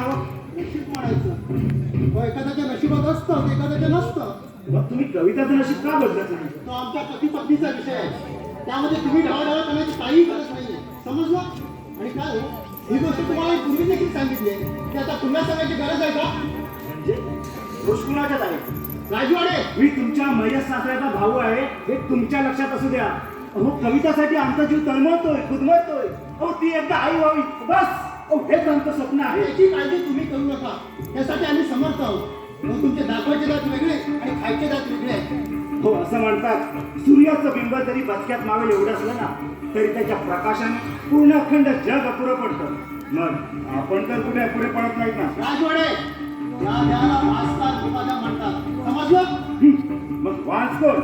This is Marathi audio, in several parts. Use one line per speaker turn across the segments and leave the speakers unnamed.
म्हणावं?
नशीब म्हणायचं हो, एखाद्याच्या नशिबात असतं ते एखाद्याच्या नसतं.
मग तुम्ही कविताचं नशीब का बदलत नाही?
तो आमच्या पती पत्नीचा विषय आहे. त्यामध्ये तुम्ही ढाळढाळ करण्याची काही गरज नाहीये, समजलं? आणि काय हो, ही गोष्ट तुम्हाला पूर्वी देखील सांगितली आहे, ती आता पुन्हा सांगायची गरज आहे का?
म्हणजे दोष कुणाच्याच आहे?
राजवाडे,
मी तुमच्या मयत सासऱ्याचा भाऊ आहे हे तुमच्या लक्षात असू द्या. अहो कवितासाठी आमचा जीव तळमळतोय, खुदमळतोय. अहो ती एकदा आई व्हावी बस. अहो हेच आमचं स्वप्न आहे.
याची काळजी तुम्ही करू नका, त्यासाठी आम्ही समर्थ आहोत. मग तुमचे दाखवायचे दात वेगळे आणि खायचे दात वेगळे आहेत.
हो असं म्हणतात सूर्याचं बिंब जरी बचक्यात मावेल एवढं असलं ना तरी त्याच्या प्रकाशाने पूर्ण अखंड जग अपुरं पडतं. मग आपण तर कुठे अपुरे पडत नाहीत ना.
राजवाडे, या द्याला भास्कर मुकादम म्हणतात, समजलं?
मग वाच कोण?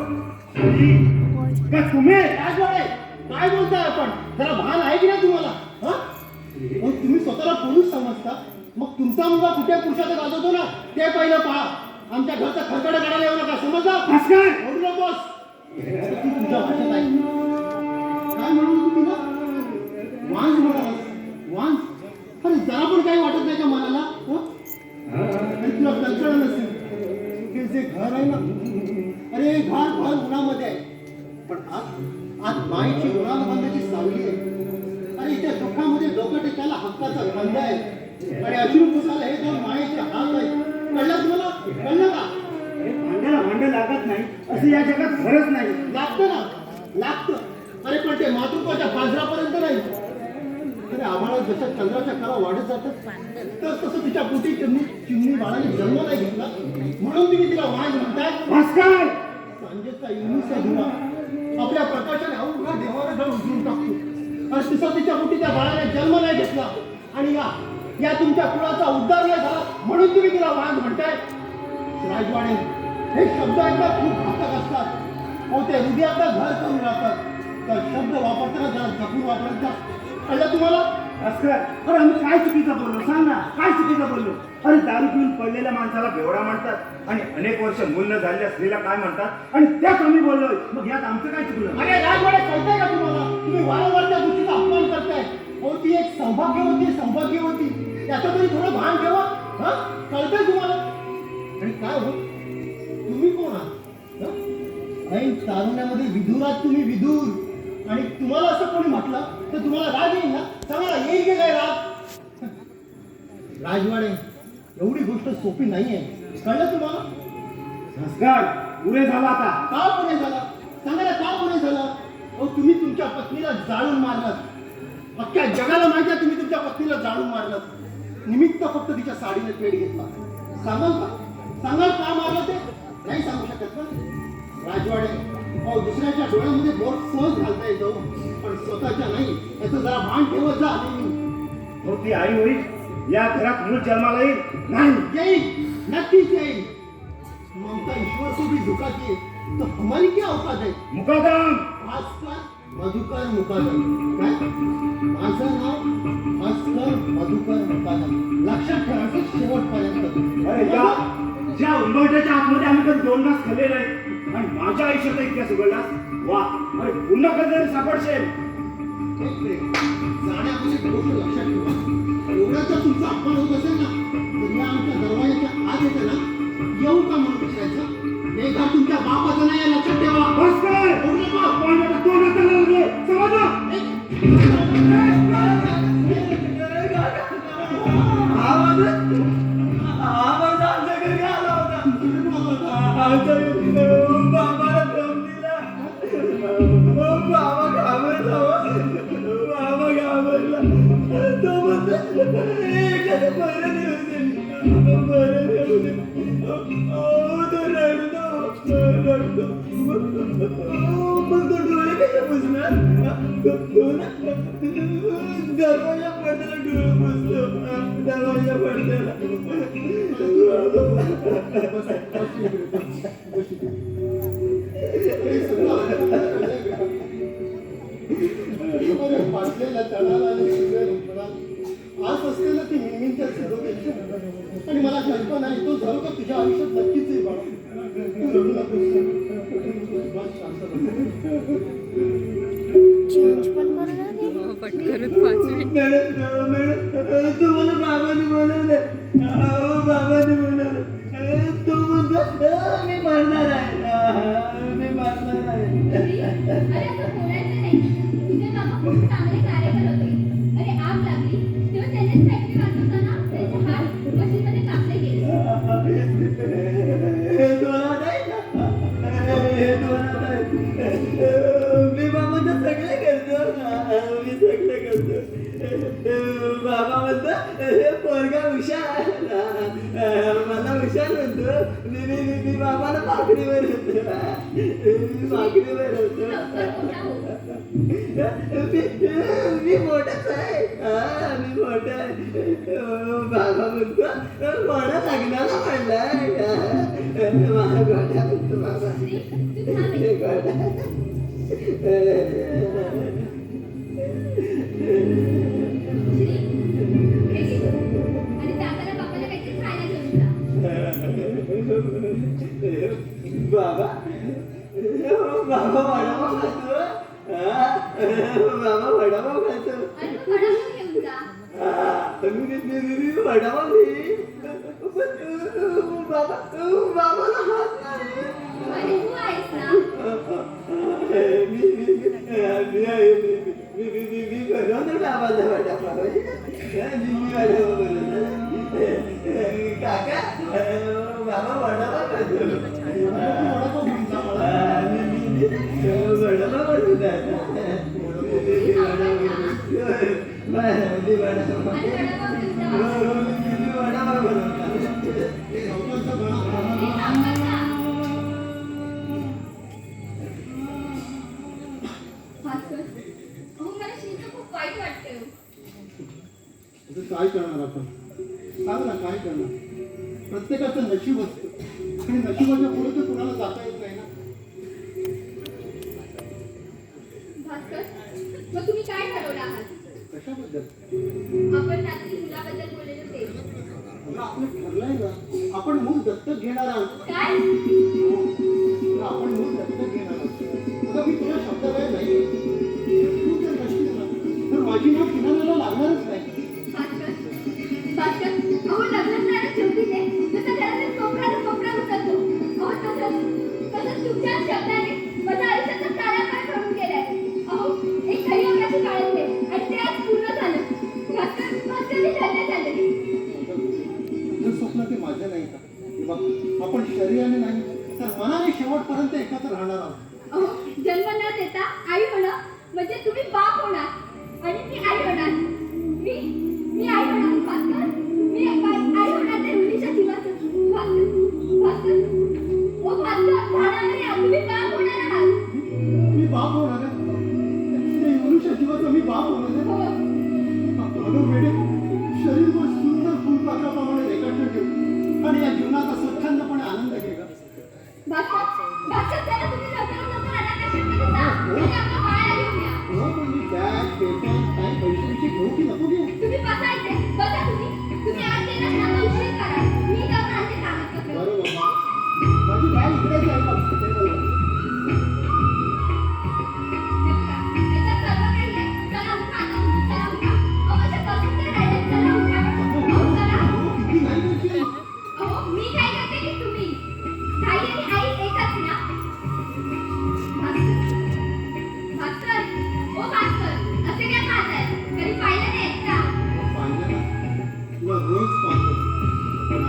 का तुम्ही?
राजवाडे, काय बोलताय आपण? जरा भान आहे की नाही तुम्हाला? हा? मग तुम्ही स्वतःला पुरुष समजता, मग तुमचा मुलगा कुठे पुरुषाचं गाजवतो ना ते पहिलं पहा. आमच्या घरचा खरकडा काढायला येऊ नका, समजलं?
भास्कर!
बोलू नकोस. तू तुझ्या भाषेत आहे. काय म्हणून तू तिला वांज म्हणालास? वांज? अरे जरा पण काही वाटत नाही का मनाला? आणि तुला कल्पना नसेल हे जे घर आहे ना, अरे घर भर उन्हामध्ये आहे, पण आज माईची उन्हाळ्याची सावली आहे. अरे इथे सुखामध्ये डोकं टेकायला हक्काचा खांदा आहे आणि अश्रू पुसायला हे दोन मायेचे हात आहेत. कळलं तुम्हाला? कळलं का?
भांड्याला भांडं लागत नाही असं या जगात खरंच नाही.
लागतं ना, लागतं. अरे पण ते मातृत्वाच्या पाजरापर्यंत नाही. अरे आम्हाला जसं चंद्राच्या कला वाढत जातात तर तसं तिच्या पोटी चिमणी बाळाने जन्म नाही घेतला म्हणून तुम्ही तिला वाज म्हणताय.
भास्कर!
सांजेचा इनुसा धुवा आपल्या प्रकाशाने अवघा देवाला घर उजळून टाकतो. आणि तिचा तिच्या पोटी त्या बाळाने जन्म नाही घेतला आणि या तुमच्या कुळाचा उद्धार नाही झाला म्हणून तुम्ही तिला वाज म्हणताय. राजवाडे, हे शब्द एकदा खूप घातक असतात. हो ते हृदयात घर करून राहतात. तर शब्द वापरताना जरा जपून वापरायचा. कळलं तुम्हाला?
भास्कर, अरे आम्ही काय चुकीचं बोललो? सांग ना, काय चुकीचं बोललो? अरे दारू पिऊन पडलेल्या माणसाला बेवडा म्हणतात आणि अनेक वर्ष मूल न झालेल्या स्त्रीला काय म्हणतात आणि त्याच आम्ही बोललोय. मग यात आमचं काय चुकलं?
अरे राजवाडे, कळतंय का तुम्हाला? तुम्ही वारंवार त्या गोष्टीचा अपमान करताय. हो ती एक सौभाग्य होती. याचं तरी थोडं भान ठेवा. हा, कळतंय तुम्हाला? आणि काय हो, तुम्ही कोण आहात? ऐन तारुण्यामध्ये विधुरात तुम्ही विधूर. आणि तुम्हाला असं कोणी म्हटलं तर तुम्हाला राग येईल ना? सांगा, येईल की काय राग? राजवाडे, एवढी गोष्ट सोपी नाहीये. कळलं तुम्हाला?
भास्कर, पुरे झाला आता.
का पुणे झाला? सांगा ना, का पुणे झाला? अहो तुम्ही तुमच्या पत्नीला जाळून मारलात. अख्ख्या जगाला माहिती आहे तुम्ही तुमच्या पत्नीला जाळून मारलात. निमित्त फक्त तिच्या साडीने पेट घेतला. सांगाल का? सांगाल का मारलं ते? नाही सांगू शकत ना. राजवाडे, अहो दुसऱ्याच्या डोळ्यामध्ये बोट सहज घालता येतो पण स्वतःच्या नाही, याचं जरा भान ठेवत जा.
हो ती आई होईल या घरात मूळ जन्माला येईल? नाही.
येईल, नक्कीच येईल. ममता ईश्वर को भी झुकाती है तो हमारी क्या औकात है?
मुकादम!
भास्कर मधुकर मुकादम. काय? माझं नाव भास्कर मधुकर मुकादम. लक्षात ठेवायचं शेवटपर्यंत.
अरे ज्या उंबरठ्याच्या आतमध्ये आम्ही कधी 2 तास खाल्ले नाही आणि माझ्या आयुष्याचा इतिहास उघडलास. वा, अरे पुन्हा कधी सापडशेल.
जाण्यापूर्वी एक गोष्ट लक्षात ठेवा. एवढा जर तुमचा अपमान होत असेल ना तर या आमच्या दरवाजाच्या आत येते ना, येऊ का म्हणून विचारायचं. हे घर तुमच्या बापाचं नाही, लक्षात ठेवा.
भास्कर! पाण्याचा तोंड त्याला लागले. समजलं?
दरवाजा पडद्याला डोळे बसलो. दरवाजा पडद्याला. पाडलेला तळाला आज असलेला ती मिनमिनच्या सिरोपेक्षा आणि मला कल्पना आहे तो झालो का तुझ्या आयुष्यात नक्कीच येईल बाळा. तू रडू नकोस.
पटकन 5 मिनिट.
तू मला बाबाने बोलवलं.
मला हुशार म्हणतो मी बाबाला भाकरीवर होतो मी भाकरीवर होतो मी मोठाच आहे मी मोठा आहे बाबा म्हणतो घोडा लग्नाला म्हणलाय मला घोडा म्हणतो बाबा घोडा बाबा बाबा वडापाव खातो बाबा वडापाव खातो मी वडापाव घेईन बाबा बाबाला हात नाही मी बनवतो बाबाला वडापाव मी वडापाव बनवतो काका बाबा वडापाव खातो वडापाव
काय करणार आपण सांग ना काय करणार प्रत्येकाचं नशीब असतं आणि नशिबाच्या पुढे तर कुणाला जाता येत नाही ना
मग तुम्ही काय ठरवलं आहात
कशाबद्दल
आपण रात्री मुलाबद्दल बोलले होते
आपलं ठरलंय का आपण मूल दत्तक घेणार आहोत
काय
आपण मूल दत्तक घेणार आहोत मी तुला शब्द वेळ नाही तू जर नसतील ना तर माझी नाव किनाऱ्याला लागणारच नाही
अहो लग्नात शेवटीने जसं घरातील कोपरा उचलतो अहो तसंच तुमच्या शब्दाने माझ्या आयुष्याचा काळापार करून गेलाय अहो एक खरी अवकाशी काळात आणि ते आज पूर्ण झालं भास्कर धन्य झाले
तुझं स्वप्न ते माझं नाही का बघ आपण शरीराने नाही तर मनाने शेवटपर्यंत एकत्र राहणार आहोत
अहो जन्म न देता आई होणं म्हणजे तुम्ही बाप होणार आणि मी आई होणार मी आई होणार भास्कर मी आई होणार ते मुलीच्या जीवाचं भास्कर ओ भास्कर झाडामध्ये तुम्ही बाप होणार आहात
मी बाप होणार आहे त्या मनुष्य जीवाचा मी बाप होणार आहे म्हणून वेडे शरीरभर सुंदर फुलपाखराप्रमाणे रेखाटून ठेवू आणि या जीवनाचा स्वच्छंदपणे आनंद घे
भास्कर त्याला तुम्ही लवकर अनाथाश्रमात जा आणि आपल्या बाळाला घेऊन या
हो पण मी बॅग पेपर काय पैशांची घेऊ की नको घे
तुम्ही बसायचे बसा तुम्ही आज गेलात ना तर उशीर करा मी जाऊन आणते कागदपत्र
बरोबर माझी बॅग इकडेच आहे बघ ते बरोबर
याच्यात सर्व काही आहे चला उठा आता तुम्ही चला उठा अहो माझ्या पासून ते राहिले चला उठा अहो चला
किती नाही करशील
अहो मी काय करते की तुम्ही ताई आणि आई एकच ना भास्कर ओ भास्कर असे काय पाहताय कधी पाहिलं नाही का
पाहिलं ना तुला रोज पाहतो पण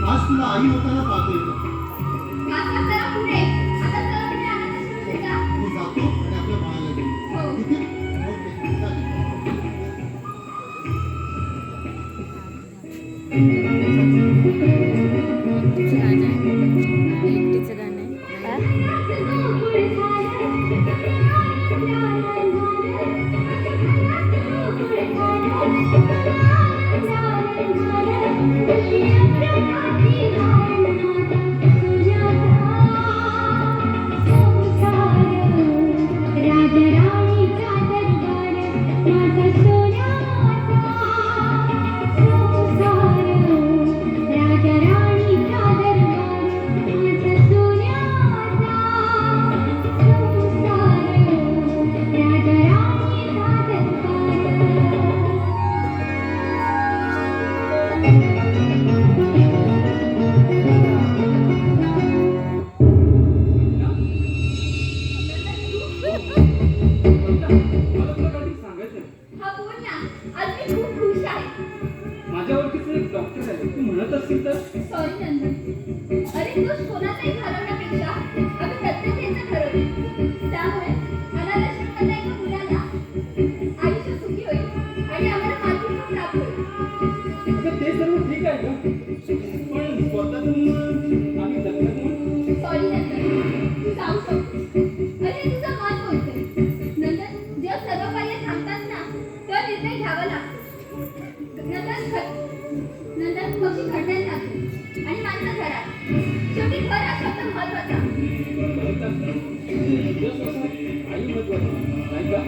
आज तुला आई होताना पाहतोय का
भास्कर जरा पुढे आता चला तुम्ही अनाथाश्रमात जा
मी जातो आणि आपल्या बाळाला घेऊन
हो
ठीक आहे ओके चालेल
एकटीचं गाणं आहे
हा बोल ना आज मी खूप खुश आहे
माझ्या ओळखीचे एक डॉक्टर आहे तू म्हणत असतील तर
सॉरी नंदन अरे दोष कोणाचाही ठरवण्यापेक्षा आम्ही प्रत्येकाचं ठरवलं त्यामुळे अनाथाश्रमातल्या एका मुलाला आयुष्य सुखी होईल आणि आम्हाला मातृत्व प्राप्त होईल
अगं ते सर्व ठीक ठीक आहे का? पण स्वतःच मन आणि लग्नात मन
सॉरी नंदन, तू जाऊ शकतो. अरे तुझं मन बोलतंय. नंदन, जेव्हा सर्व पायऱ्या थांबतात ना, तेव्हा निर्णय घ्यावा लागतो. नंदन पक्षी खड्ड्यात लागतो आणि माणसं घरात. शेवटी घर हा शब्द महत्वाचा.
कविता, तुझ्यापासून आई महत्वाची नाही का?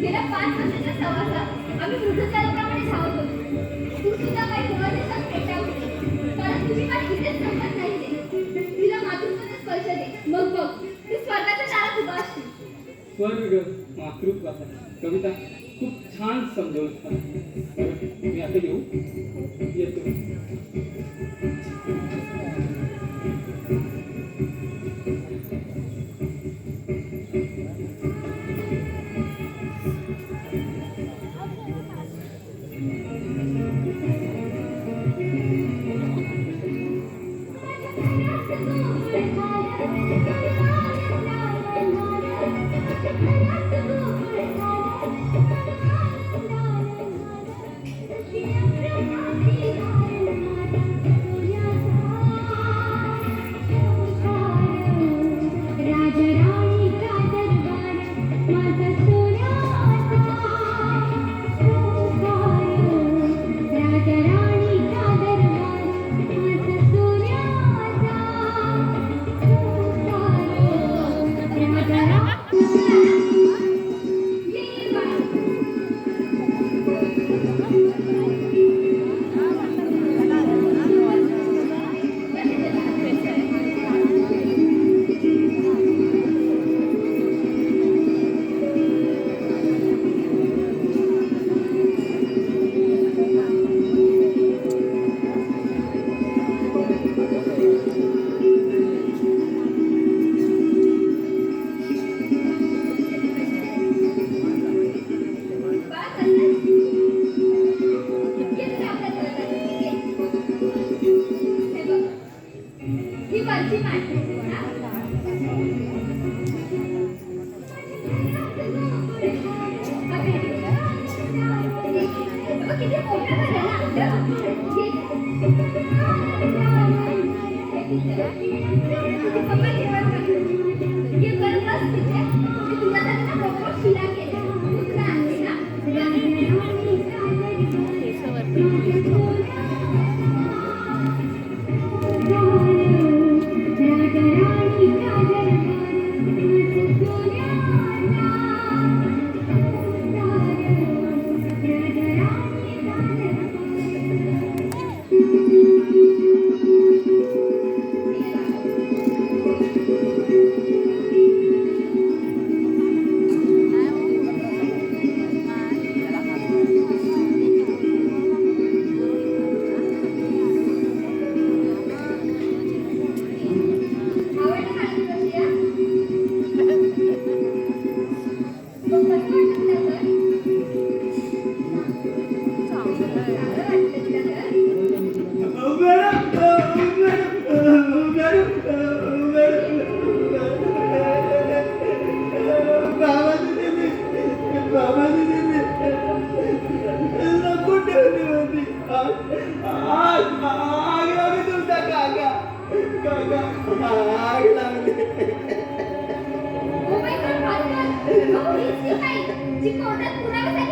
गेल्या 5 वर्षाच्या प्रवासात आम्ही वृद्धचाराप्रमाणे धावत होतो. तू सुद्धा काही गुणांचा एकटा होती. कारण तुझी मान इथेच संपत नाही रे. तिला मातृत्वाचा स्पर्श दे. मग बघ, ती स्वर्गाच्या दारात उभा असते.
स्वर्ग मातृत्वाचा. कविता खूप छान समजवलं. मी आता येतो.
जी कोर्टात पुरावे